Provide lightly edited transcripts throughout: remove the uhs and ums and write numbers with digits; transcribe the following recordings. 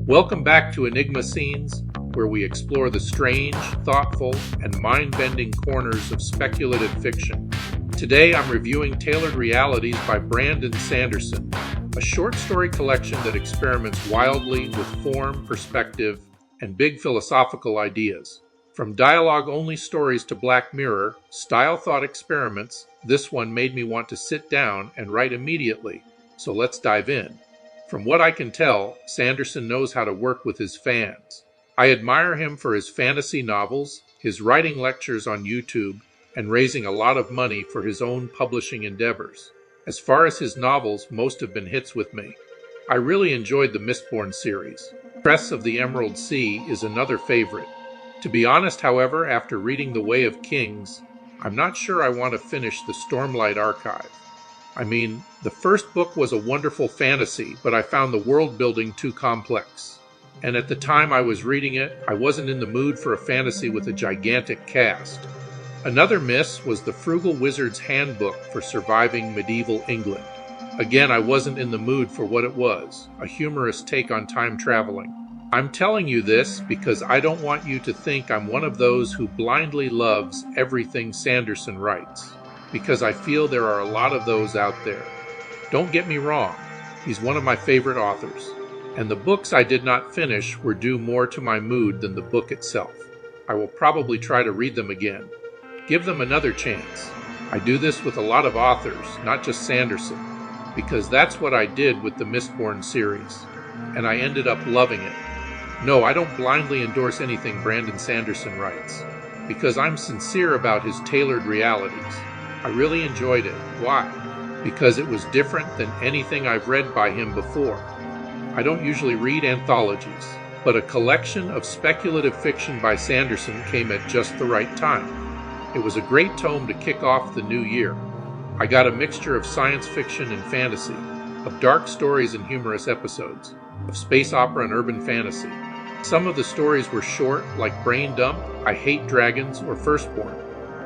Welcome back to Aenigma Scenes, where we explore the strange, thoughtful, and mind-bending corners of speculative fiction. Today I'm reviewing Tailored Realities by Brandon Sanderson, a short story collection that experiments wildly with form, perspective, and big philosophical ideas. From dialogue-only stories to Black Mirror, style thought experiments, this one made me want to sit down and write immediately. So let's dive in. From what I can tell, Sanderson knows how to work with his fans. I admire him for his fantasy novels, his writing lectures on YouTube, and raising a lot of money for his own publishing endeavors. As far as his novels, most have been hits with me. I really enjoyed the Mistborn series. Crest of the Emerald Sea is another favorite. To be honest, however, after reading The Way of Kings, I'm not sure I want to finish the Stormlight Archive. I mean, the first book was a wonderful fantasy, but I found the world building too complex. And at the time I was reading it, I wasn't in the mood for a fantasy with a gigantic cast. Another miss was The Frugal Wizard's Handbook for Surviving Medieval England. Again, I wasn't in the mood for what it was, a humorous take on time traveling. I'm telling you this because I don't want you to think I'm one of those who blindly loves everything Sanderson writes, because I feel there are a lot of those out there. Don't get me wrong, he's one of my favorite authors, and the books I did not finish were due more to my mood than the book itself. I will probably try to read them again. Give them another chance. I do this with a lot of authors, not just Sanderson, because that's what I did with the Mistborn series, and I ended up loving it. No, I don't blindly endorse anything Brandon Sanderson writes, because I'm sincere about his Tailored Realities. I really enjoyed it. Why? Because it was different than anything I've read by him before. I don't usually read anthologies, but a collection of speculative fiction by Sanderson came at just the right time. It was a great tome to kick off the new year. I got a mixture of science fiction and fantasy, of dark stories and humorous episodes, of space opera and urban fantasy. Some of the stories were short, like Brain Dump, I Hate Dragons, or Firstborn.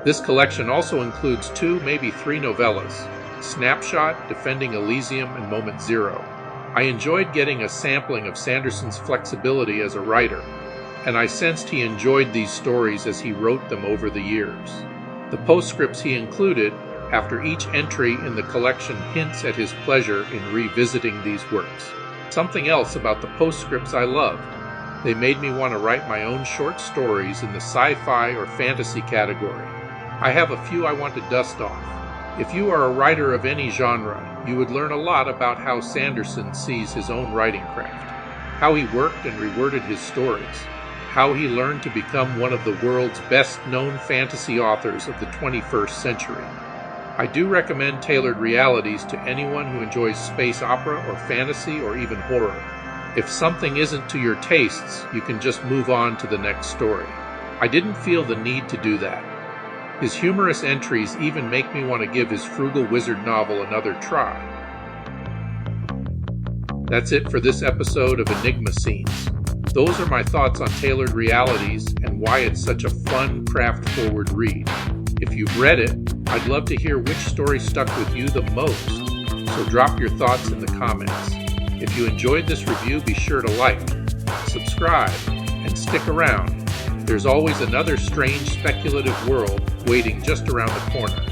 This collection also includes 2, maybe 3 novellas, Snapshot, Defending Elysium, and Moment Zero. I enjoyed getting a sampling of Sanderson's flexibility as a writer, and I sensed he enjoyed these stories as he wrote them over the years. The postscripts he included after each entry in the collection hints at his pleasure in revisiting these works. Something else about the postscripts I loved. They made me want to write my own short stories in the sci-fi or fantasy category. I have a few I want to dust off. If you are a writer of any genre, you would learn a lot about how Sanderson sees his own writing craft, how he worked and reworded his stories, how he learned to become one of the world's best-known fantasy authors of the 21st century. I do recommend Tailored Realities to anyone who enjoys space opera or fantasy or even horror. If something isn't to your tastes, you can just move on to the next story. I didn't feel the need to do that. His humorous entries even make me want to give his Frugal Wizard novel another try. That's it for this episode of Aenigma Scenes. Those are my thoughts on Tailored Realities and why it's such a fun, craft-forward read. If you've read it, I'd love to hear which story stuck with you the most, so drop your thoughts in the comments. If you enjoyed this review, be sure to like, subscribe, and stick around. There's always another strange speculative world waiting just around the corner.